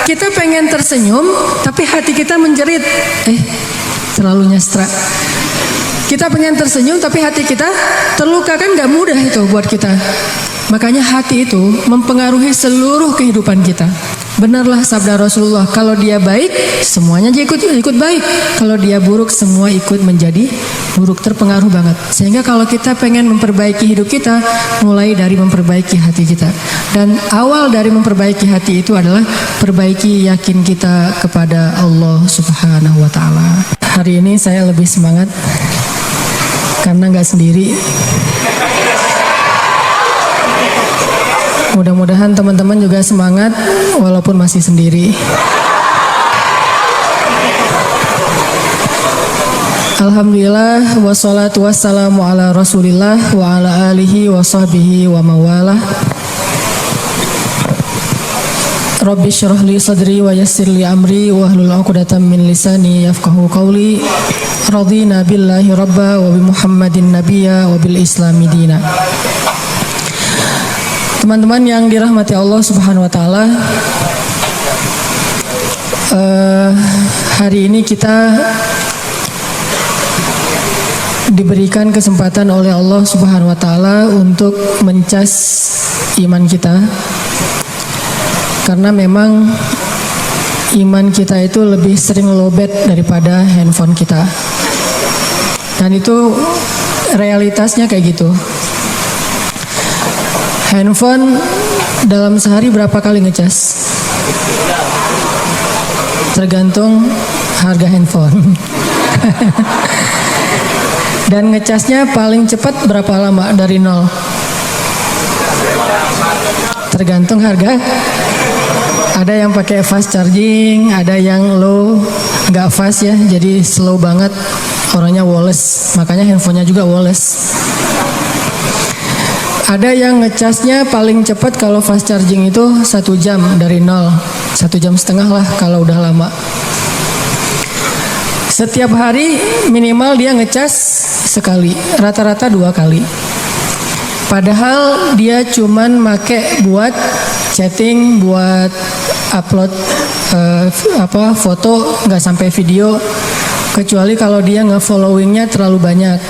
Kita pengen tersenyum, tapi hati kita menjerit. Terlalu nyastra. Kita pengen tersenyum, tapi hati kita terluka, kan gak mudah itu buat kita. Makanya hati itu mempengaruhi seluruh kehidupan kita. Benarlah sabda Rasulullah, kalau dia baik, semuanya ikut baik. Kalau dia buruk, semua ikut menjadi buruk, terpengaruh banget. Sehingga kalau kita pengen memperbaiki hidup kita, mulai dari memperbaiki hati kita. Dan awal dari memperbaiki hati itu adalah perbaiki yakin kita kepada Allah Subhanahu wa Ta'ala. Hari ini saya lebih semangat karena nggak sendiri. Mudah-mudahan teman-teman juga semangat walaupun masih sendiri. Alhamdulillah, wassalatu wassalamu ala rasulillah wa ala alihi wa sahbihi wa mawalah. Rabbi syrah li sadri wa yassir li amri wa hlul 'uqdatam min lisani yafqahu qawli. Radina billahi rabba wa bi Muhammadin nabiyya wa bil islami dina. Teman-teman yang dirahmati Allah Subhanahu wa Ta'ala, hari ini kita diberikan kesempatan oleh Allah Subhanahu wa Ta'ala untuk mencas iman kita, karena memang iman kita itu lebih sering lowbat daripada handphone kita, dan itu realitasnya kayak gitu. Handphone dalam sehari berapa kali ngecas? Tergantung harga handphone. Dan ngecasnya paling cepat berapa lama dari nol? Tergantung harga. Ada yang pakai fast charging, ada yang low, nggak fast ya, jadi slow banget. Orangnya woles, makanya handphonenya juga woles. Ada yang ngecasnya paling cepat kalau fast charging itu 1 jam dari nol, 1,5 jam lah kalau udah lama. Setiap hari minimal dia ngecas sekali, rata-rata 2 kali. Padahal dia cuman make buat chatting, buat upload foto, nggak sampai video, kecuali kalau dia nge-followingnya terlalu banyak.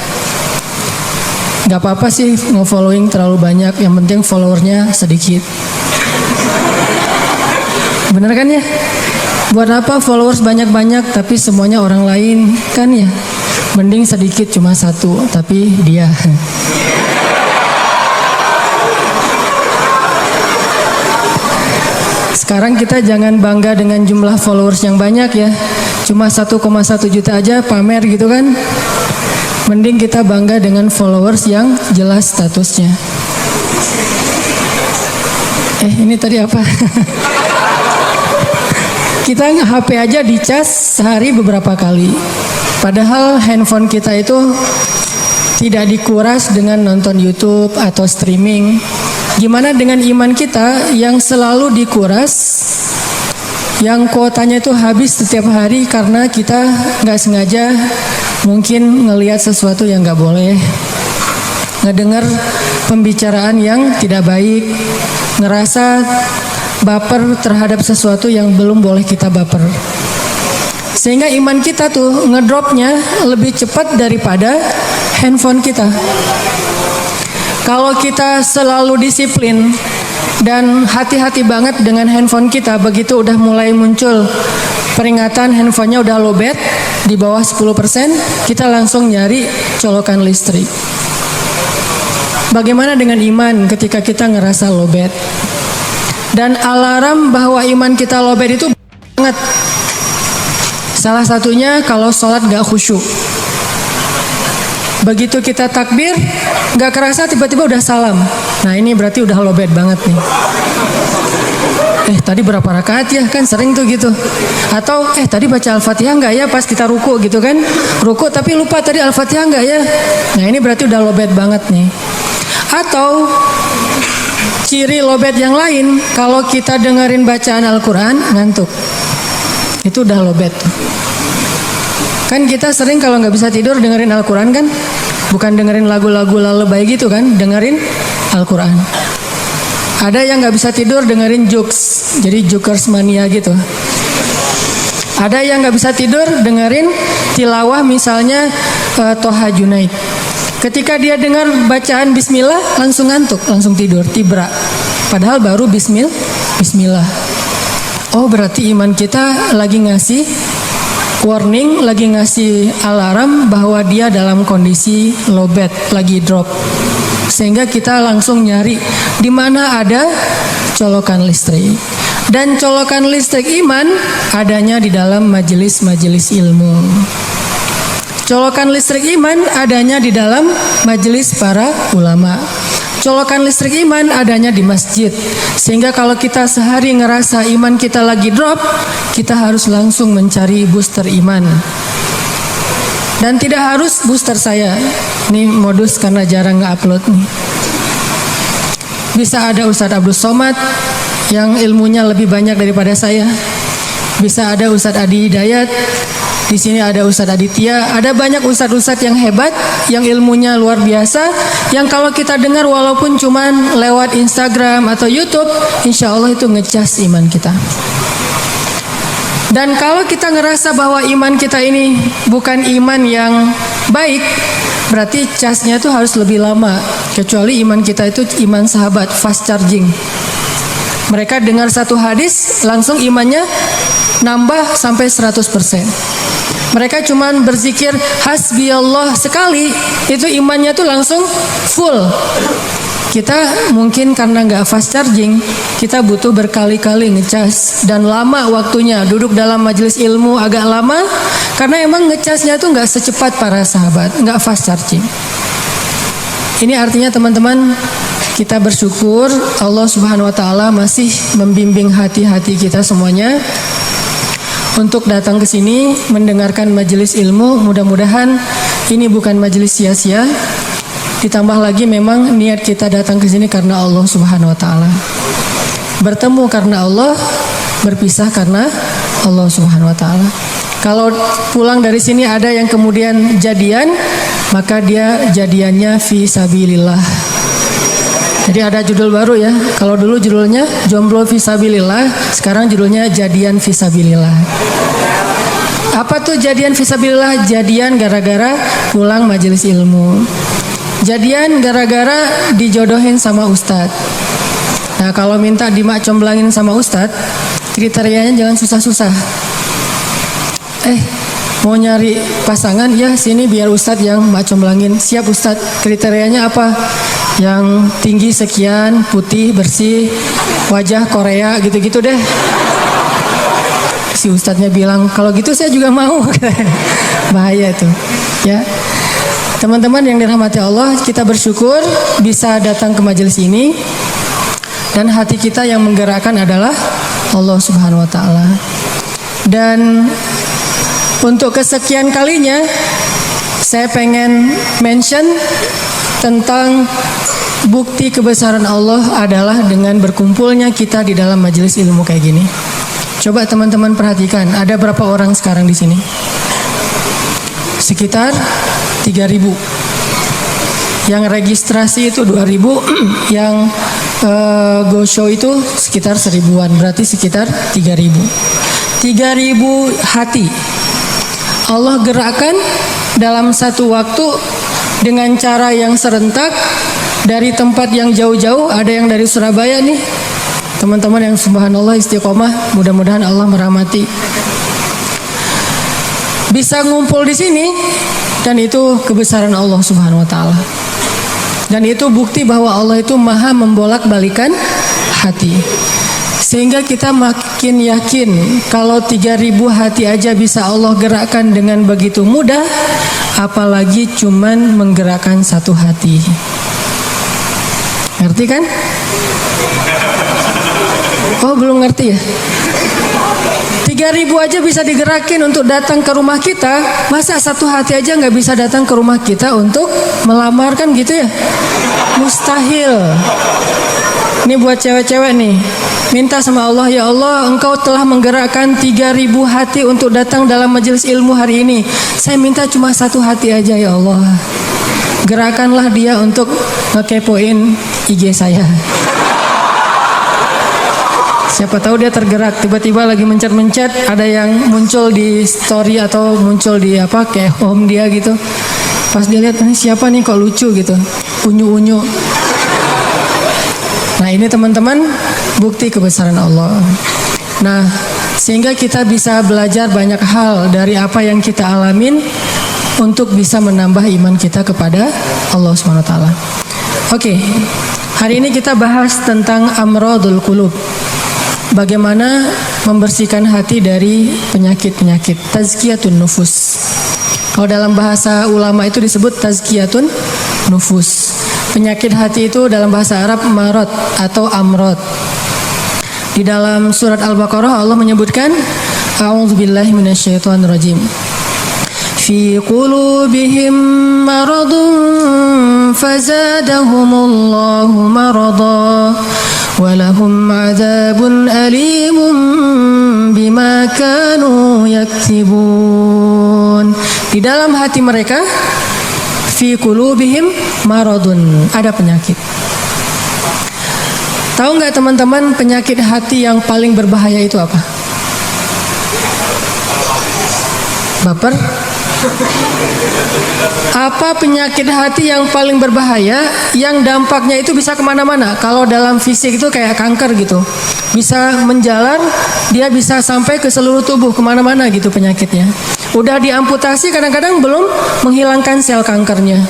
Gak apa-apa sih nge-following terlalu banyak, yang penting followernya sedikit. Bener kan ya? Buat apa followers banyak-banyak tapi semuanya orang lain, kan ya? Mending sedikit, cuma 1 tapi dia. Sekarang kita jangan bangga dengan jumlah followers yang banyak ya. Cuma 1,1 juta aja pamer gitu kan. Mending kita bangga dengan followers yang jelas statusnya. Ini tadi apa? Kita HP aja dicas sehari beberapa kali. Padahal handphone kita itu tidak dikuras dengan nonton YouTube atau streaming. Gimana dengan iman kita yang selalu dikuras, yang kuotanya itu habis setiap hari karena kita nggak sengaja mungkin ngelihat sesuatu yang nggak boleh, ngedengar pembicaraan yang tidak baik, ngerasa baper terhadap sesuatu yang belum boleh kita baper. Sehingga iman kita tuh ngedropnya lebih cepat daripada handphone kita. Kalau kita selalu disiplin dan hati-hati banget dengan handphone kita, begitu udah mulai muncul peringatan handphonenya udah lowbat di bawah 10%, kita langsung nyari colokan listrik. Bagaimana dengan iman ketika kita ngerasa lowbat? Dan alarm bahwa iman kita lowbat itu banget. Salah satunya kalau sholat gak khusyuk. Begitu kita takbir, gak kerasa tiba-tiba udah salam. Nah ini berarti udah lowbat banget nih. Tadi berapa rakaat ya, kan sering tuh gitu. Atau tadi baca Al-Fatihah enggak ya pas kita ruku gitu kan. Ruku tapi lupa tadi Al-Fatihah enggak ya. Nah ini berarti udah lowbat banget nih. Atau ciri lowbat yang lain, kalau kita dengerin bacaan Al-Quran ngantuk. Itu udah lowbat. Kan kita sering kalau nggak bisa tidur dengerin Al-Quran kan. Bukan dengerin lagu-lagu lalebay gitu kan, dengerin Al-Quran. Ada yang nggak bisa tidur dengerin jokes, jadi jokers mania gitu. Ada yang nggak bisa tidur dengerin tilawah misalnya Toha Junaid. Ketika dia dengar bacaan Bismillah langsung ngantuk, langsung tidur, tibra. Padahal baru Bismillah. Oh berarti iman kita lagi ngasih warning, lagi ngasih alarm bahwa dia dalam kondisi lowbat, lagi drop. Sehingga kita langsung nyari di mana ada colokan listrik. Dan colokan listrik iman adanya di dalam majelis-majelis ilmu. Colokan listrik iman adanya di dalam majelis para ulama. Colokan listrik iman adanya di masjid. Sehingga kalau kita sehari ngerasa iman kita lagi drop, kita harus langsung mencari booster iman. Dan tidak harus booster saya. Ini modus karena jarang nge-upload nih. Bisa ada Ustadz Abdul Somad yang ilmunya lebih banyak daripada saya. Bisa ada Ustadz Adi Hidayat. Di sini ada Ustadz Aditya. Ada banyak ustadz-ustadz yang hebat, yang ilmunya luar biasa, yang kalau kita dengar walaupun cuman lewat Instagram atau YouTube, insya Allah itu ngecas iman kita. Dan kalau kita ngerasa bahwa iman kita ini bukan iman yang baik, berarti casnya itu harus lebih lama. Kecuali iman kita itu iman sahabat, fast charging. Mereka dengar satu hadis, langsung imannya nambah sampai 100%. Mereka cuman berzikir hasbi Allah sekali, itu imannya tuh langsung full. Kita mungkin karena nggak fast charging, kita butuh berkali-kali ngecas dan lama waktunya. Duduk dalam majelis ilmu agak lama karena emang ngecasnya tuh nggak secepat para sahabat, nggak fast charging. Ini artinya teman-teman, kita bersyukur Allah Subhanahu wa taala masih membimbing hati-hati kita semuanya untuk datang ke sini mendengarkan majelis ilmu. Mudah-mudahan ini bukan majelis sia-sia. Ditambah lagi memang niat kita datang ke sini karena Allah Subhanahu wa taala. Bertemu karena Allah, berpisah karena Allah Subhanahu wa taala. Kalau pulang dari sini ada yang kemudian jadian, maka dia jadiannya fi sabilillah. Jadi ada judul baru ya. Kalau dulu judulnya jomblo fisabilillah, sekarang judulnya jadian fisabilillah. Apa tuh jadian fisabilillah? Jadian gara-gara pulang majelis ilmu. Jadian gara-gara dijodohin sama ustadz. Nah kalau minta dimak-comblangin sama ustadz, kriterianya jangan susah-susah. Mau nyari pasangan, ya sini biar ustadz yang mak-comblangin. Siap ustadz, kriterianya apa? Yang tinggi sekian, putih, bersih, wajah Korea, gitu-gitu deh. Si ustadznya bilang, kalau gitu saya juga mau. Bahaya tuh, ya. Teman-teman yang dirahmati Allah, kita bersyukur bisa datang ke majelis ini. Dan hati kita yang menggerakkan adalah Allah Subhanahu wa taala. Dan untuk kesekian kalinya, saya pengen mention tentang bukti kebesaran Allah adalah dengan berkumpulnya kita di dalam majelis ilmu kayak gini. Coba teman-teman perhatikan, ada berapa orang sekarang di sini? Sekitar 3.000. Yang registrasi itu 2.000, yang go show itu sekitar 1.000-an, berarti sekitar 3.000. 3.000 hati Allah gerakkan dalam satu waktu dengan cara yang serentak dari tempat yang jauh-jauh. Ada yang dari Surabaya nih, teman-teman yang subhanallah istiqomah, mudah-mudahan Allah merahmati, bisa ngumpul di sini, dan itu kebesaran Allah Subhanahu wa taala. Dan itu bukti bahwa Allah itu maha membolak-balikan hati. Sehingga kita makin yakin kalau 3.000 hati aja bisa Allah gerakkan dengan begitu mudah, apalagi cuman menggerakkan satu hati. Ngerti kan? Oh belum ngerti ya? 3.000 aja bisa digerakin untuk datang ke rumah kita, masa satu hati aja nggak bisa datang ke rumah kita untuk melamar, kan gitu ya? Mustahil. Ini buat cewek-cewek nih, minta sama Allah, ya Allah Engkau telah menggerakkan 3.000 hati untuk datang dalam majelis ilmu hari ini. Saya minta cuma satu hati aja ya Allah. Gerakanlah dia untuk ngekepoin IG saya. Siapa tahu dia tergerak, tiba-tiba lagi mencet-mencet, ada yang muncul di story atau muncul di kayak home dia gitu. Pas dia lihat, siapa nih kok lucu gitu, unyu-unyu. Nah ini teman-teman bukti kebesaran Allah. Nah sehingga kita bisa belajar banyak hal dari apa yang kita alamin untuk bisa menambah iman kita kepada Allah SWT. Oke, hari ini kita bahas tentang amradul qulub. Bagaimana membersihkan hati dari penyakit-penyakit, tazkiyatun nufus. Kalau dalam bahasa ulama itu disebut tazkiyatun nufus. Penyakit hati itu dalam bahasa Arab marad atau amrad. Di dalam surat Al-Baqarah Allah menyebutkan a'udzubillahi minasyaitonirrajim. Fi qulubihim maradun fazadahumullahu marada walahum adzabun alimun bima kanu yaktibun. Di dalam hati mereka fi qulubihim maradun, ada penyakit. Tahu nggak teman-teman penyakit hati yang paling berbahaya itu apa? Baper? Apa penyakit hati yang paling berbahaya yang dampaknya itu bisa kemana-mana? Kalau dalam fisik itu kayak kanker gitu, bisa menjalar, dia bisa sampai ke seluruh tubuh kemana-mana gitu penyakitnya. Udah diamputasi kadang-kadang belum menghilangkan sel kankernya.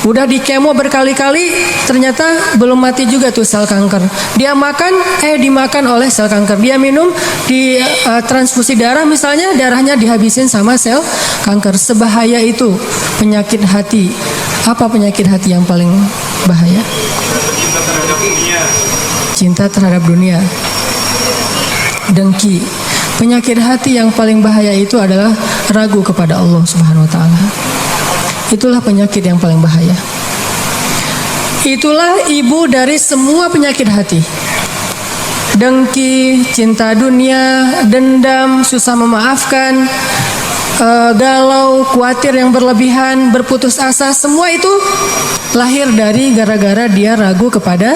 Udah di kemo berkali-kali ternyata belum mati juga tuh sel kanker. Dia makan dimakan oleh sel kanker. Dia minum di transfusi darah misalnya, darahnya dihabisin sama sel kanker. Sebahaya itu penyakit hati. Apa penyakit hati yang paling bahaya? Cinta terhadap dunia. Dengki. Penyakit hati yang paling bahaya itu adalah ragu kepada Allah Subhanahu wa taala. Itulah penyakit yang paling bahaya. Itulah ibu dari semua penyakit hati. Dengki, cinta dunia, dendam, susah memaafkan, galau, khawatir yang berlebihan, berputus asa, semua itu lahir dari gara-gara dia ragu kepada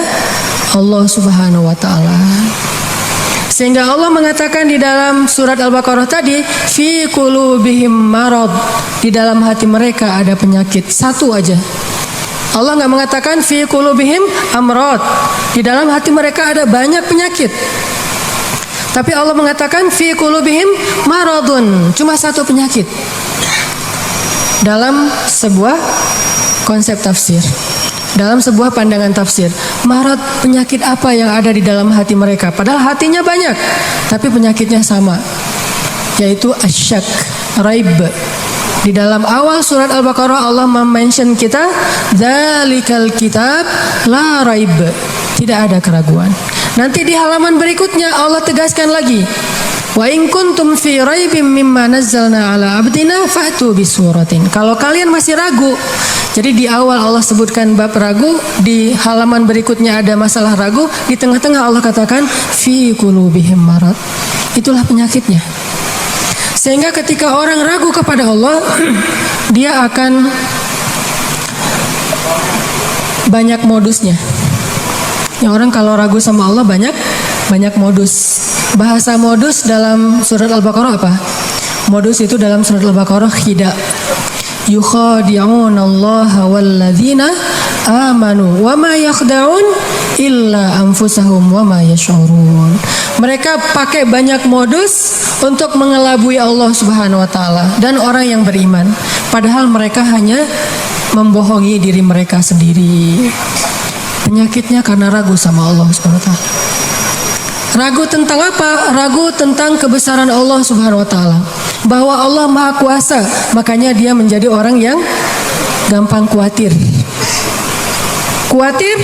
Allah Subhanahu wa taala. Sehingga Allah mengatakan di dalam surat Al-Baqarah tadi, fi qulubihim marad, di dalam hati mereka ada penyakit. Satu aja. Allah nggak mengatakan fi qulubihim amrad, di dalam hati mereka ada banyak penyakit. Tapi Allah mengatakan fi qulubihim maradun, cuma satu penyakit. Dalam sebuah konsep tafsir, dalam sebuah pandangan tafsir, marad, penyakit apa yang ada di dalam hati mereka? Padahal hatinya banyak, tapi penyakitnya sama, yaitu asyak, raib. Di dalam awal surat Al-Baqarah Allah mention kita, dzalikal kitab la raib, tidak ada keraguan. Nanti di halaman berikutnya Allah tegaskan lagi, wa in kuntum fi raibim mimma nazzalna ala abdina fa'tu bisuratin. Kalau kalian masih ragu, jadi di awal Allah sebutkan bab ragu, di halaman berikutnya ada masalah ragu, di tengah-tengah Allah katakan fi qulubihim marad. Itulah penyakitnya. Sehingga ketika orang ragu kepada Allah, dia akan banyak modusnya. Ya, orang kalau ragu sama Allah banyak modus. Bahasa modus dalam surat Al-Baqarah apa? Modus itu dalam surat Al-Baqarah khida. Yukhadi'una Allah walladzina amanu wa ma yakhda'un illa anfusahum wa ma yash'urun. Mereka pakai banyak modus untuk mengelabui Allah Subhanahu wa taala dan orang yang beriman, padahal mereka hanya membohongi diri mereka sendiri. Penyakitnya karena ragu sama Allah Subhanahu wa taala. Ragu tentang apa? Ragu tentang kebesaran Allah Subhanahu wa taala. Bahwa Allah Maha Kuasa, makanya dia menjadi orang yang gampang khawatir. Khawatir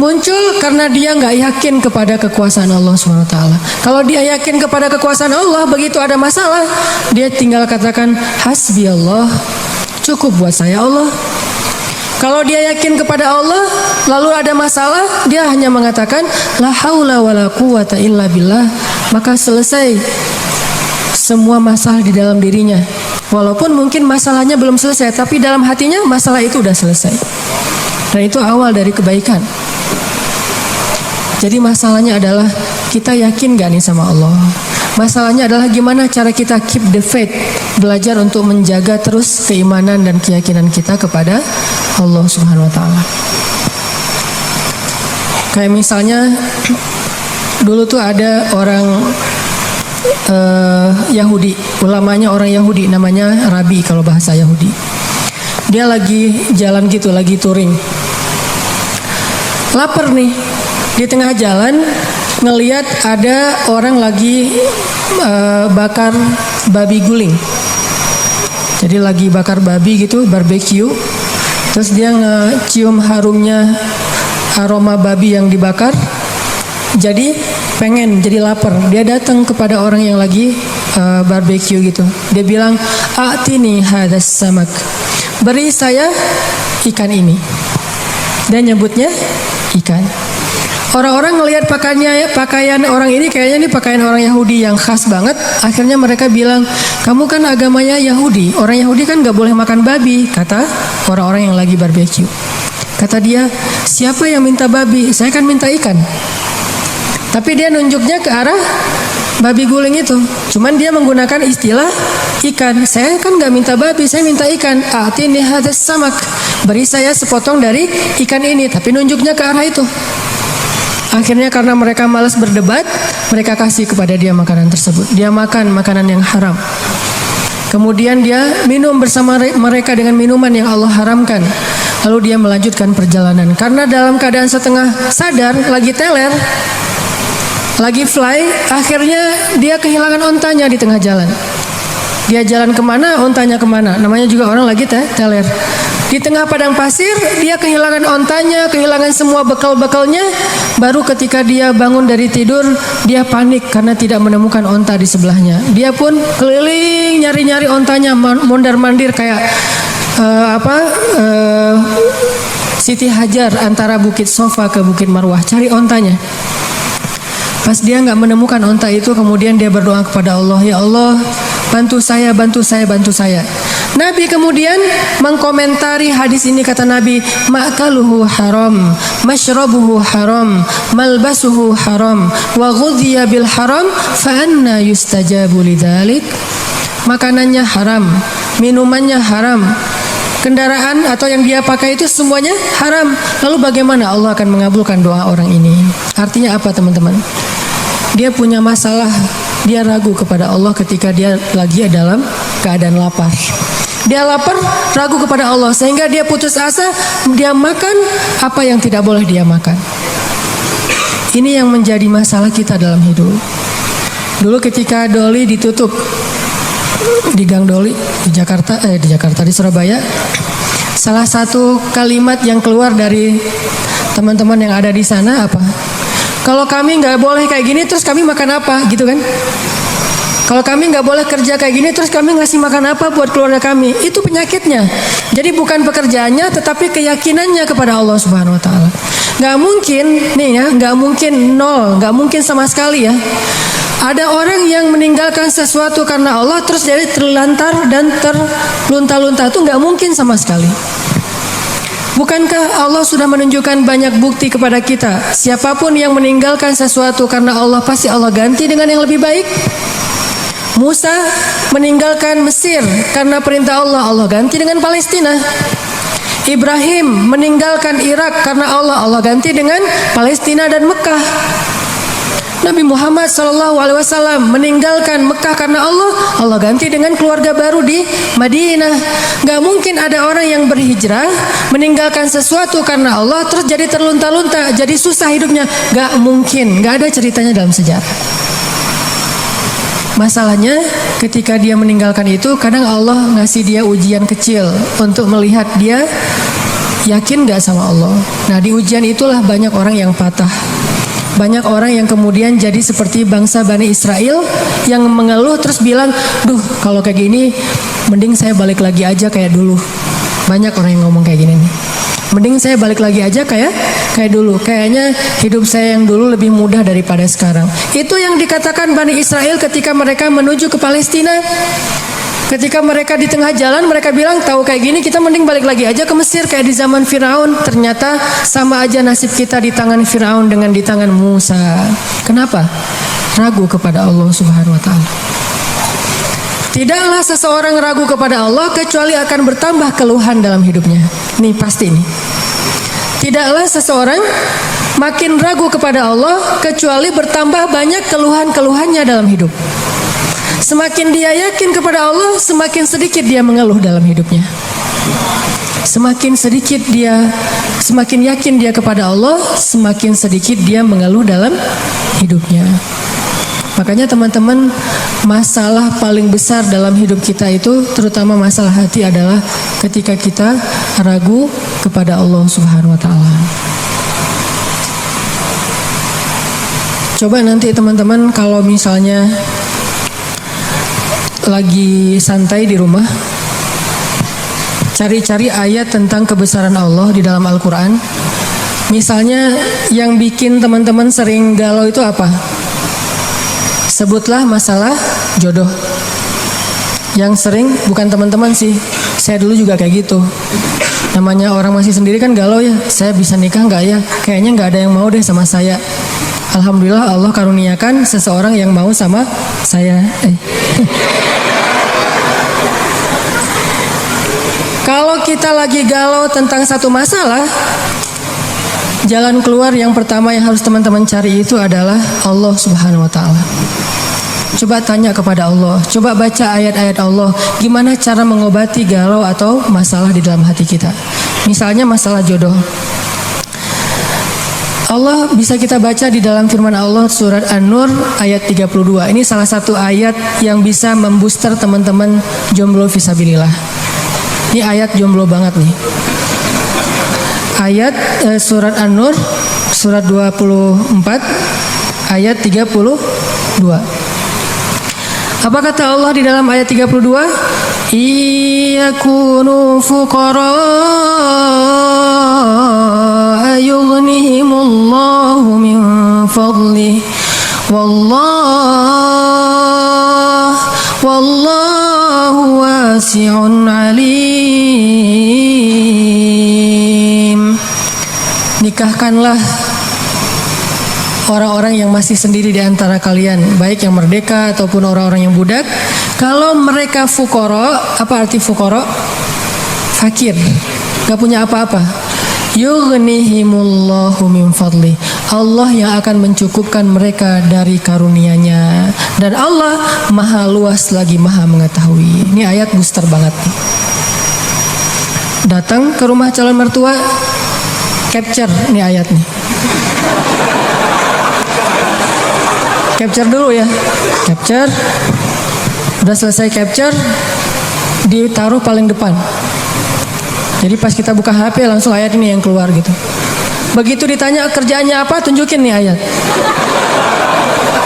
muncul karena dia nggak yakin kepada kekuasaan Allah SWT. Kalau dia yakin kepada kekuasaan Allah, begitu ada masalah, dia tinggal katakan hasbi Allah, cukup buat saya Allah. Kalau dia yakin kepada Allah, lalu ada masalah, dia hanya mengatakan la haula wala quwata illa billah, maka selesai semua masalah di dalam dirinya. Walaupun mungkin masalahnya belum selesai, tapi dalam hatinya masalah itu udah selesai. Dan itu awal dari kebaikan. Jadi masalahnya adalah kita yakin gak nih sama Allah? Masalahnya adalah gimana cara kita keep the faith, belajar untuk menjaga terus keimanan dan keyakinan kita kepada Allah Subhanahu wa taala. Kayak misalnya dulu tuh ada orang Yahudi, ulamanya orang Yahudi, namanya Rabi kalau bahasa Yahudi. Dia lagi jalan gitu, lagi touring. Lapar nih, di tengah jalan ngelihat ada orang lagi bakar babi guling. Jadi lagi bakar babi gitu, barbecue. Terus dia ngecium harumnya aroma babi yang dibakar. Jadi pengen, jadi lapar. Dia datang kepada orang yang lagi barbecue gitu. Dia bilang, "A'tini hadas samak." Beri saya ikan ini. Dia nyebutnya ikan. Orang-orang ngelihat pakaian orang ini, kayaknya ini pakaian orang Yahudi yang khas banget. Akhirnya mereka bilang, "Kamu kan agamanya Yahudi. Orang Yahudi kan gak boleh makan babi," kata orang-orang yang lagi barbecue. Kata dia, "Siapa yang minta babi? Saya kan minta ikan." Tapi dia nunjuknya ke arah babi guling itu. Cuman dia menggunakan istilah ikan. "Saya kan gak minta babi, saya minta ikan." "A'tini hadas samak." Beri saya sepotong dari ikan ini. Tapi nunjuknya ke arah itu. Akhirnya karena mereka malas berdebat, mereka kasih kepada dia makanan tersebut. Dia makan makanan yang haram. Kemudian dia minum bersama mereka dengan minuman yang Allah haramkan. Lalu dia melanjutkan perjalanan. Karena dalam keadaan setengah sadar, lagi teler, lagi fly, akhirnya dia kehilangan ontanya di tengah jalan. Dia jalan kemana, ontanya kemana. Namanya juga orang lagi teler. Di tengah padang pasir, dia kehilangan ontanya, kehilangan semua bekal-bekalnya. Baru ketika dia bangun dari tidur, dia panik karena tidak menemukan onta di sebelahnya. Dia pun keliling nyari-nyari ontanya, mondar-mandir kayak Siti Hajar antara Bukit Sofa ke Bukit Marwah, cari ontanya. Pas dia nggak menemukan onta itu, kemudian dia berdoa kepada Allah, "Ya Allah, bantu saya, bantu saya, bantu saya." Nabi kemudian mengkomentari hadis ini, kata Nabi, "Ma'kaluhu haram, mashrabuhu haram, malbasuhu haram, wa ghudhiya bil haram, fa anna yustajabu lidzalik." Makanannya haram, minumannya haram, kendaraan atau yang dia pakai itu semuanya haram. Lalu bagaimana Allah akan mengabulkan doa orang ini? Artinya apa, teman-teman? Dia punya masalah, dia ragu kepada Allah ketika dia lagi dalam keadaan lapar. Dia lapar, ragu kepada Allah, sehingga dia putus asa, dia makan apa yang tidak boleh dia makan. Ini yang menjadi masalah kita dalam hidup. Dulu ketika Doli ditutup di Gang Doli di Surabaya, salah satu kalimat yang keluar dari teman-teman yang ada di sana apa? "Kalau kami nggak boleh kayak gini, terus kami makan apa?" Gitu kan? "Kalau kami nggak boleh kerja kayak gini, terus kami ngasih makan apa buat keluarga kami?" Itu penyakitnya. Jadi bukan pekerjaannya, tetapi keyakinannya kepada Allah Subhanahu Wa Taala. Nggak mungkin, nih ya, nggak mungkin nol, nggak mungkin sama sekali ya. Ada orang yang meninggalkan sesuatu karena Allah, terus jadi terlantar dan terlunta-lunta, itu nggak mungkin sama sekali. Bukankah Allah sudah menunjukkan banyak bukti kepada kita? Siapapun yang meninggalkan sesuatu karena Allah, pasti Allah ganti dengan yang lebih baik. Musa meninggalkan Mesir karena perintah Allah, Allah ganti dengan Palestina. Ibrahim meninggalkan Irak karena Allah, Allah ganti dengan Palestina dan Mekah. Nabi Muhammad SAW meninggalkan Mekah karena Allah, Allah ganti dengan keluarga baru di Madinah. Gak mungkin ada orang yang berhijrah meninggalkan sesuatu karena Allah terus jadi terlunta-lunta, jadi susah hidupnya. Gak mungkin, gak ada ceritanya dalam sejarah. Masalahnya ketika dia meninggalkan itu, kadang Allah ngasih dia ujian kecil untuk melihat dia yakin gak sama Allah. Nah, di ujian itulah banyak orang yang patah. Banyak orang yang kemudian jadi seperti bangsa Bani Israel yang mengeluh terus bilang, "Duh, kalau kayak gini mending saya balik lagi aja kayak dulu." Banyak orang yang ngomong kayak gini nih. Mending saya balik lagi aja kayak dulu. Kayaknya hidup saya yang dulu lebih mudah daripada sekarang. Itu yang dikatakan Bani Israel ketika mereka menuju ke Palestina. Ketika mereka di tengah jalan, mereka bilang, tahu kayak gini kita mending balik lagi aja ke Mesir kayak di zaman Firaun. Ternyata sama aja nasib kita di tangan Firaun dengan di tangan Musa. Kenapa? Ragu kepada Allah Subhanahu wa taala. Tidaklah seseorang ragu kepada Allah kecuali akan bertambah keluhan dalam hidupnya. Nih pasti nih. Tidaklah seseorang makin ragu kepada Allah kecuali bertambah banyak keluhan-keluhannya dalam hidup. Semakin dia yakin kepada Allah, semakin sedikit dia mengeluh dalam hidupnya. Semakin yakin dia kepada Allah, semakin sedikit dia mengeluh dalam hidupnya. Makanya teman-teman, masalah paling besar dalam hidup kita itu, terutama masalah hati, adalah ketika kita ragu kepada Allah Subhanahu wa taala. Coba nanti teman-teman kalau misalnya lagi santai di rumah, cari-cari ayat tentang kebesaran Allah di dalam Al-Quran. Misalnya yang bikin teman-teman sering galau itu apa? Sebutlah masalah jodoh. Yang sering bukan teman-teman sih, saya dulu juga kayak gitu. Namanya orang masih sendiri kan galau ya, saya bisa nikah nggak ya? Kayaknya nggak ada yang mau deh sama saya. Alhamdulillah Allah karuniakan seseorang yang mau sama saya. Kalau kita lagi galau tentang satu masalah, jalan keluar yang pertama yang harus teman-teman cari itu adalah Allah Subhanahu wa taala. Coba tanya kepada Allah, coba baca ayat-ayat Allah, gimana cara mengobati galau atau masalah di dalam hati kita. Misalnya masalah jodoh. Allah bisa kita baca di dalam firman Allah surat An-Nur ayat 32. Ini salah satu ayat yang bisa membooster teman-teman jomblo fisabilillah. Ini ayat jomblo banget nih. Ayat surat An-Nur surat 24 ayat 32. Apa kata Allah di dalam ayat 32? Iyakunu fuqara yughnihimullahu min fadlih wallahu wasi'un alim. Nikahkanlah orang-orang yang masih sendiri di antara kalian, baik yang merdeka ataupun orang-orang yang budak. Kalau mereka fuqara, apa arti fuqara? Fakir, gak punya apa-apa. Yughnihimullahu min fadli. Allah yang akan mencukupkan mereka dari karunia-Nya. Dan Allah maha luas lagi maha mengetahui. Ini ayat booster banget nih. Datang ke rumah calon mertua, capture nih ayat nih. Capture dulu ya. Capture. Udah selesai capture, ditaruh paling depan. Jadi pas kita buka HP langsung ayat ini yang keluar gitu. Begitu ditanya kerjaannya apa, tunjukin nih ayat.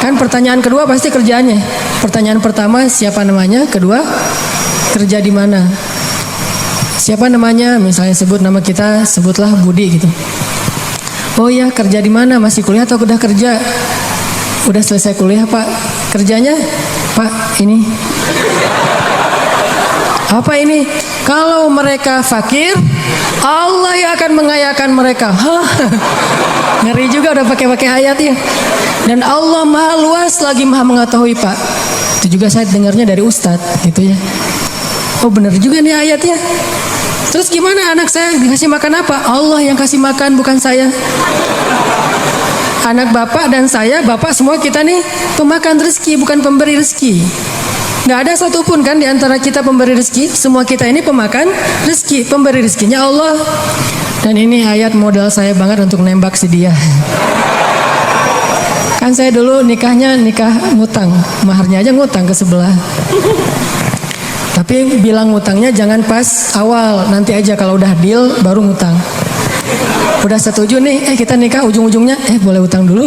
Kan pertanyaan kedua pasti kerjaannya. Pertanyaan pertama siapa namanya, kedua kerja di mana. Siapa namanya, misalnya sebut nama kita, sebutlah Budi gitu. Oh ya, kerja di mana, masih kuliah atau udah kerja? Udah selesai kuliah Pak. Kerjanya Pak ini. Apa ini? Kalau mereka fakir, Allah yang akan mengayakan mereka. Ngeri juga udah pakai ayat ya. Dan Allah maha luas lagi maha mengetahui Pak. Itu juga saya dengarnya dari Ustadz gitu ya. Oh benar juga nih ayatnya. Terus gimana anak saya dikasih makan apa? Allah yang kasih makan bukan saya. Anak bapak dan saya, bapak semua kita nih pemakan rezeki bukan pemberi rezeki. Gak ada satupun kan di antara kita pemberi rezeki. Semua kita ini pemakan rezeki. Pemberi rezekinya Allah. Dan ini ayat modal saya banget untuk nembak si dia. Kan saya dulu nikahnya nikah ngutang. Maharnya aja ngutang ke sebelah. Tapi bilang ngutangnya jangan pas awal. Nanti aja kalau udah deal baru ngutang. Udah setuju nih, kita nikah ujung-ujungnya boleh utang dulu.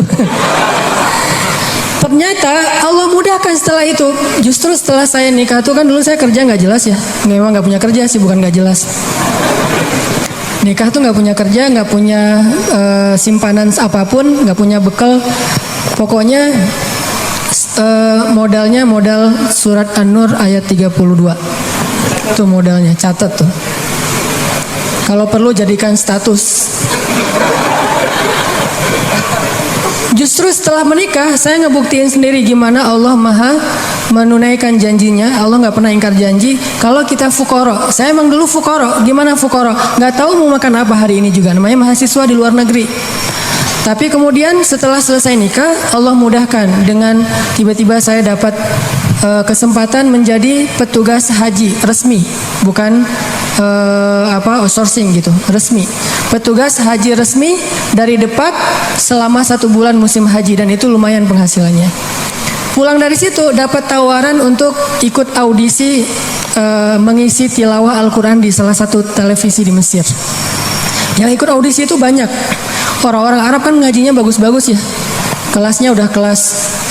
Ternyata Allah mudahkan setelah itu. Justru setelah saya nikah tuh kan dulu saya kerja nggak jelas ya. Memang nggak punya kerja sih, bukan nggak jelas. Nikah tuh nggak punya kerja, nggak punya simpanan apapun, nggak punya bekal. Pokoknya modalnya modal surat An-Nur ayat 32. Itu modalnya, catat tuh. Kalau perlu jadikan status. Justru setelah menikah saya ngebuktiin sendiri gimana Allah maha menunaikan janjinya. Allah nggak pernah ingkar janji. Kalau kita fukoro, saya emang dulu fukoro. Gimana fukoro? Nggak tahu mau makan apa hari ini juga. Namanya mahasiswa di luar negeri. Tapi kemudian setelah selesai nikah, Allah mudahkan dengan tiba-tiba saya dapat kesempatan menjadi petugas haji resmi, bukan outsourcing gitu, resmi. Petugas haji resmi dari Depak selama 1 bulan musim haji, dan itu lumayan penghasilannya. Pulang dari situ dapat tawaran untuk ikut audisi mengisi tilawah Al-Quran di salah satu televisi di Mesir. Yang ikut audisi itu banyak. Orang-orang Arab kan ngajinya bagus-bagus ya. Kelasnya udah kelas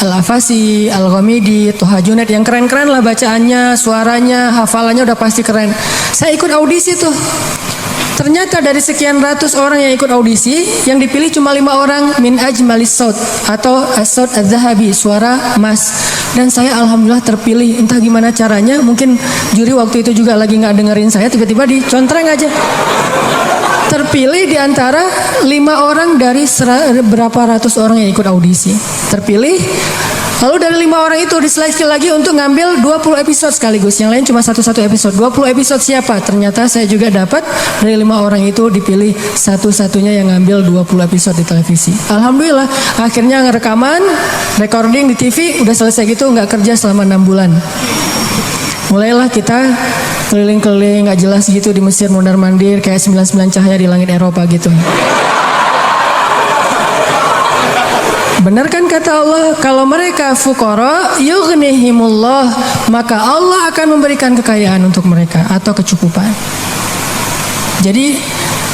Al-Afasi, Al-Ghamidi, Toha Junaid, yang keren-keren lah bacaannya, suaranya, hafalannya udah pasti keren. Saya ikut audisi tuh. Ternyata dari sekian ratus orang yang ikut audisi, yang dipilih cuma 5 orang min ajmalis saut atau as-saut az-zahabi, suara emas. Dan saya alhamdulillah terpilih. Entah gimana caranya, mungkin juri waktu itu juga lagi nggak dengerin saya, tiba-tiba dicontreng aja. Terpilih di antara 5 orang dari berapa ratus orang yang ikut audisi. Terpilih. Lalu dari 5 orang itu diseleksi lagi untuk ngambil 20 episode sekaligus. Yang lain cuma satu-satu episode. 20 episode siapa? Ternyata saya juga dapat dari 5 orang itu dipilih satu-satunya yang ngambil 20 episode di televisi. Alhamdulillah. Akhirnya ngerekaman, recording di TV, udah selesai gitu, nggak kerja selama 6 bulan. Mulailah kita keliling-keliling nggak jelas gitu di Mesir, mondar-mandir kayak 99 cahaya di langit Eropa gitu. Benar kan kata Allah, kalau mereka fuqara yughnihimullah, maka Allah akan memberikan kekayaan untuk mereka atau kecukupan. Jadi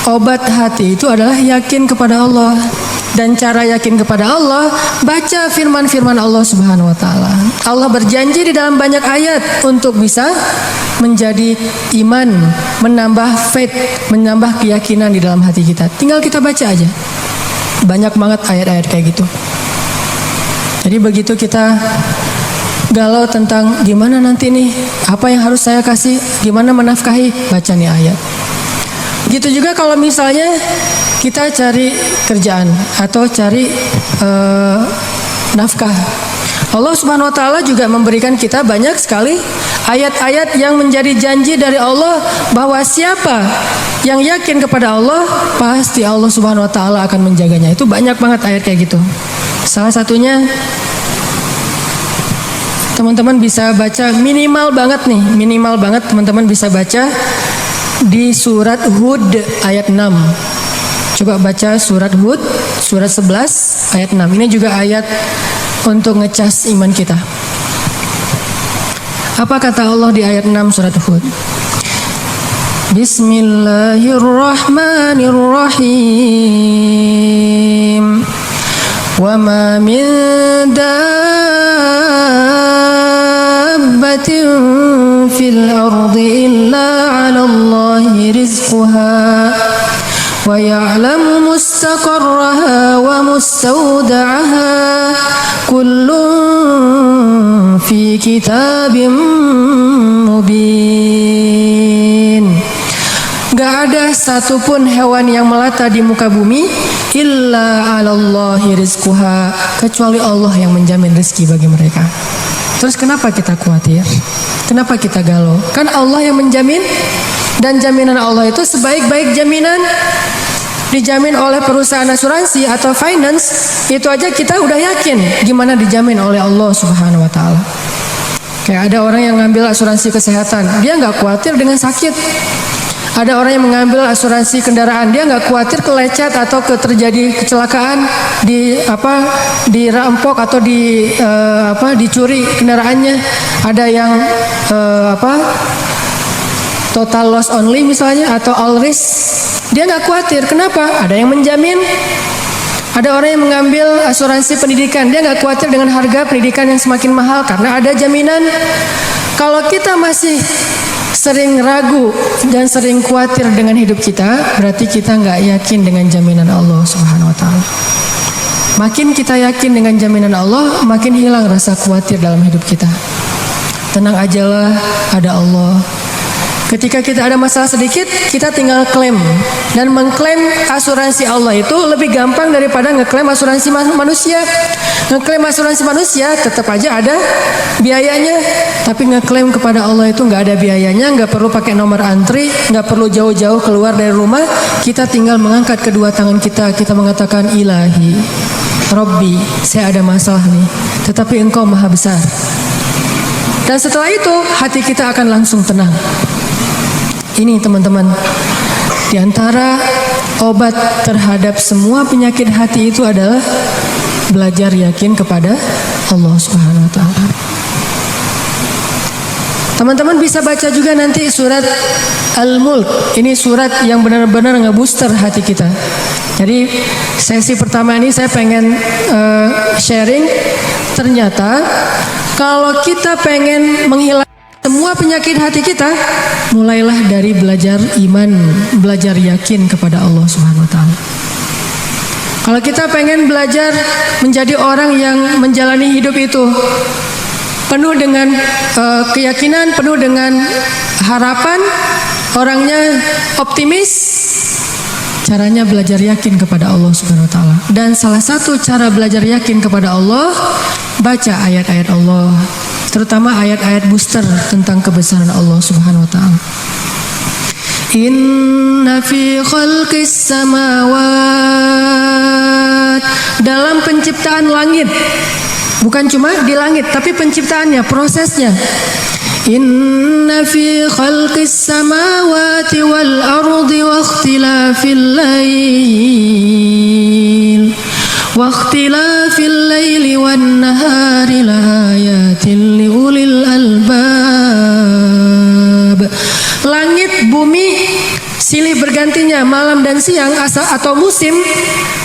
obat hati itu adalah yakin kepada Allah. Dan cara yakin kepada Allah, baca firman-firman Allah Subhanahu wa taala. Allah berjanji di dalam banyak ayat untuk bisa menjadi iman, menambah faith, menambah keyakinan di dalam hati kita. Tinggal kita baca aja. Banyak banget ayat-ayat kayak gitu. Jadi begitu kita galau tentang gimana nanti nih, apa yang harus saya kasih, gimana menafkahi, baca nih ayat. Gitu juga kalau misalnya kita cari kerjaan atau cari nafkah. Allah Subhanahu wa taala juga memberikan kita banyak sekali ayat-ayat yang menjadi janji dari Allah bahwa siapa yang yakin kepada Allah, pasti Allah Subhanahu wa taala akan menjaganya. Itu banyak banget ayat kayak gitu. Salah satunya teman-teman bisa baca, minimal banget teman-teman bisa baca di surat Hud ayat 6. Coba baca surat Hud, surat 11 ayat 6. Ini juga ayat untuk ngecas iman kita. Apa kata Allah di ayat 6 surat Hud? Bismillahirrahmanirrahim. Wa ma min dabbatin fil ardi illa 'ala Allahi rizquha wa ya'lamu mustaqarraha wa mustawda'aha kullun fi kitabim mubin. Gak ada satupun hewan yang melata di muka bumi illa 'alallahi rizquha, kecuali Allah yang menjamin rezeki bagi mereka. Terus kenapa kita khawatir? Kenapa kita galau? Kan Allah yang menjamin, dan jaminan Allah itu sebaik-baik jaminan dijamin oleh perusahaan asuransi atau finance. Itu aja kita udah yakin gimana dijamin oleh Allah Subhanahu wa taala. Kayak ada orang yang ngambil asuransi kesehatan, dia nggak khawatir dengan sakit. Ada orang yang mengambil asuransi kendaraan, dia nggak khawatir kelecet atau terjadi kecelakaan, dirampok atau dicuri kendaraannya. Ada yang total loss only misalnya atau all risk, dia nggak khawatir. Kenapa? Ada yang menjamin. Ada orang yang mengambil asuransi pendidikan, dia nggak khawatir dengan harga pendidikan yang semakin mahal karena ada jaminan. Kalau kita masih sering ragu dan sering khawatir dengan hidup kita, berarti kita nggak yakin dengan jaminan Allah Subhanahu wa taala. Makin kita yakin dengan jaminan Allah, makin hilang rasa khawatir dalam hidup kita. Tenang ajalah, ada Allah. Ketika kita ada masalah sedikit, kita tinggal klaim. Dan mengklaim asuransi Allah itu lebih gampang daripada ngeklaim asuransi manusia. Ngeklaim asuransi manusia tetap aja ada biayanya. Tapi ngeklaim kepada Allah itu nggak ada biayanya, nggak perlu pakai nomor antri, nggak perlu jauh-jauh keluar dari rumah. Kita tinggal mengangkat kedua tangan kita mengatakan, Ilahi, Robbi, saya ada masalah nih, tetapi Engkau maha besar. Dan setelah itu hati kita akan langsung tenang. Ini teman-teman, di antara obat terhadap semua penyakit hati itu adalah belajar yakin kepada Allah Subhanahu wa taala. Teman-teman bisa baca juga nanti surat Al-Mulk. Ini surat yang benar-benar ngebooster hati kita. Jadi sesi pertama ini saya pengen sharing. Ternyata kalau kita pengen menghilangkan semua penyakit hati kita, mulailah dari belajar iman, belajar yakin kepada Allah Subhanahu wa taala. Kalau kita pengen belajar menjadi orang yang menjalani hidup itu penuh dengan keyakinan, penuh dengan harapan, orangnya optimis, caranya belajar yakin kepada Allah Subhanahu wa taala. Dan salah satu cara belajar yakin kepada Allah, baca ayat-ayat Allah, terutama ayat-ayat booster tentang kebesaran Allah Subhanahu wa taala. Inna fi khalqis samawat, dalam penciptaan langit, bukan cuma di langit tapi penciptaannya, prosesnya. Inna fi khalqis samawati wal ardi wa ikhtilafil lail wa ikhtilafil laili wan nahari laayatin liulil albab. Langit, bumi, silih bergantinya malam dan siang atau musim,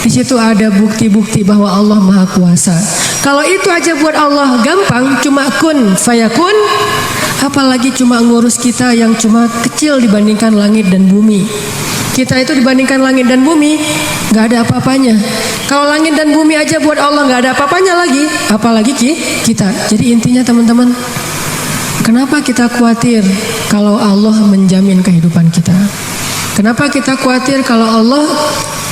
di situ ada bukti-bukti bahwa Allah Maha Kuasa. Kalau itu aja buat Allah gampang, cuma kun fayakun, apalagi cuma ngurus kita yang cuma kecil dibandingkan langit dan bumi. Kita itu dibandingkan langit dan bumi nggak ada apa-apanya. Kalau langit dan bumi aja buat Allah nggak ada apa-apanya lagi, apalagi kita. Jadi intinya teman-teman, kenapa kita khawatir kalau Allah menjamin kehidupan kita? Kenapa kita khawatir kalau Allah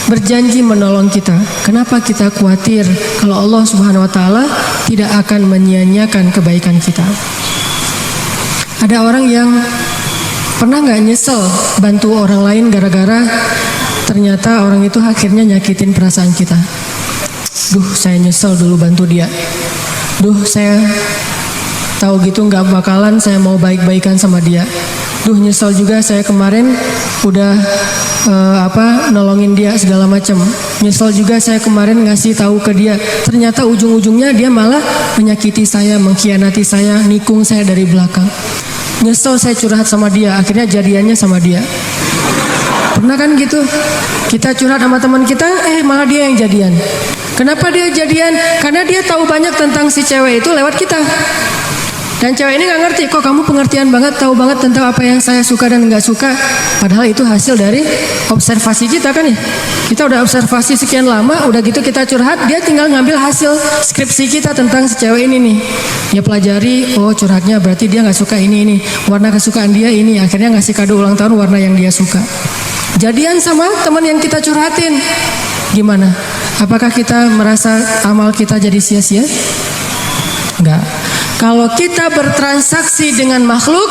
berjanji menolong kita? Kenapa kita khawatir kalau Allah Subhanahu wa taala tidak akan menyia-nyiakan kebaikan kita? Ada orang yang pernah nggak nyesel bantu orang lain gara-gara ternyata orang itu akhirnya nyakitin perasaan kita? Duh, saya nyesel dulu bantu dia. Duh, saya tahu gitu nggak bakalan saya mau baik-baikan sama dia. Duh, nyesel juga saya kemarin udah nolongin dia segala macam. Nyesel juga saya kemarin ngasih tahu ke dia. Ternyata ujung-ujungnya dia malah menyakiti saya, mengkhianati saya, nikung saya dari belakang. Nyesel saya curhat sama dia, akhirnya jadiannya sama dia. Pernah kan gitu? Kita curhat sama teman kita, malah dia yang jadian. Kenapa dia jadian? Karena dia tahu banyak tentang si cewek itu lewat kita. Dan cewek ini gak ngerti, kok kamu pengertian banget, tahu banget tentang apa yang saya suka dan gak suka. Padahal itu hasil dari observasi kita kan ya. Kita udah observasi sekian lama, udah gitu kita curhat, dia tinggal ngambil hasil skripsi kita tentang si cewek ini nih. Dia pelajari, oh curhatnya berarti dia gak suka ini. Warna kesukaan dia ini, akhirnya ngasih kado ulang tahun warna yang dia suka. Jadian sama teman yang kita curhatin. Gimana? Apakah kita merasa amal kita jadi sia-sia? Enggak. Kalau kita bertransaksi dengan makhluk,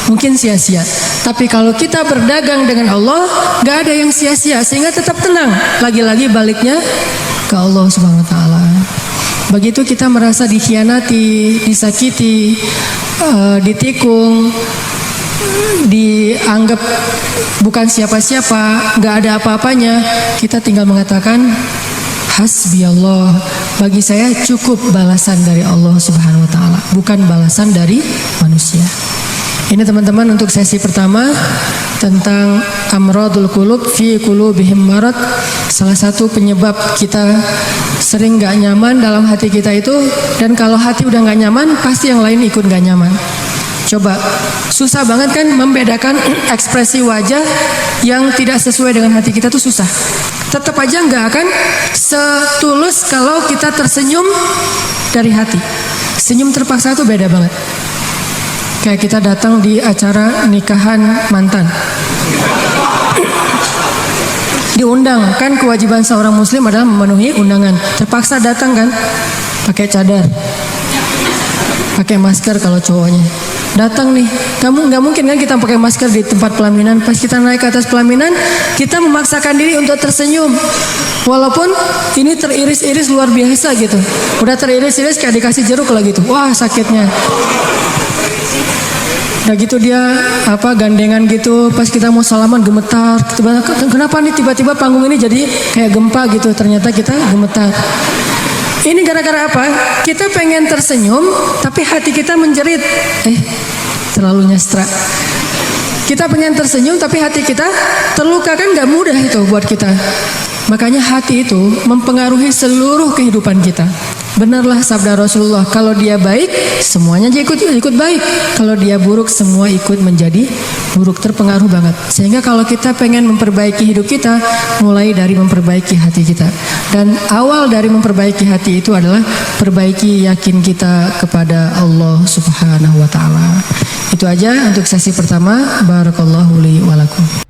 mungkin sia-sia. Tapi kalau kita berdagang dengan Allah, gak ada yang sia-sia, sehingga tetap tenang. Lagi-lagi baliknya ke Allah Subhanahu wa taala. Begitu kita merasa dikhianati, disakiti, ditikung, dianggap bukan siapa-siapa, gak ada apa-apanya, kita tinggal mengatakan, Hasbi Allah, bagi saya cukup balasan dari Allah Subhanahu wa taala, bukan balasan dari manusia. Ini teman-teman untuk sesi pertama tentang amradul qulub fi qulubihim marad. Salah satu penyebab kita sering gak nyaman dalam hati kita itu, dan kalau hati udah gak nyaman, pasti yang lain ikut gak nyaman. Coba, susah banget kan membedakan ekspresi wajah yang tidak sesuai dengan hati kita tuh susah. Tetap aja nggak akan setulus kalau kita tersenyum dari hati. Senyum terpaksa tuh beda banget. Kayak kita datang di acara nikahan mantan. Diundang, kan kewajiban seorang muslim adalah memenuhi undangan. Terpaksa datang kan, pakai cadar, pakai masker kalau cowoknya. Datang nih, kamu nggak mungkin kan kita pakai masker di tempat pelaminan. Pas kita naik ke atas pelaminan, kita memaksakan diri untuk tersenyum. Walaupun ini teriris-iris luar biasa gitu. Udah teriris-iris kayak dikasih jeruk lah gitu. Wah sakitnya. Udah gitu dia gandengan gitu, pas kita mau salaman gemetar. Kenapa nih tiba-tiba panggung ini jadi kayak gempa gitu? Ternyata kita gemetar. Ini gara-gara apa? Kita pengen tersenyum, tapi hati kita menjerit. Terlalu nyastra. Kita pengen tersenyum, tapi hati kita terluka, kan gak mudah itu buat kita. Makanya hati itu mempengaruhi seluruh kehidupan kita. Benarlah sabda Rasulullah, kalau dia baik, semuanya ikut baik. Kalau dia buruk, semua ikut menjadi buruk, terpengaruh banget. Sehingga kalau kita pengen memperbaiki hidup kita, mulai dari memperbaiki hati kita. Dan awal dari memperbaiki hati itu adalah perbaiki yakin kita kepada Allah Subhanahu wa Ta'ala. Itu aja untuk sesi pertama. Barakallahu li wa lakum.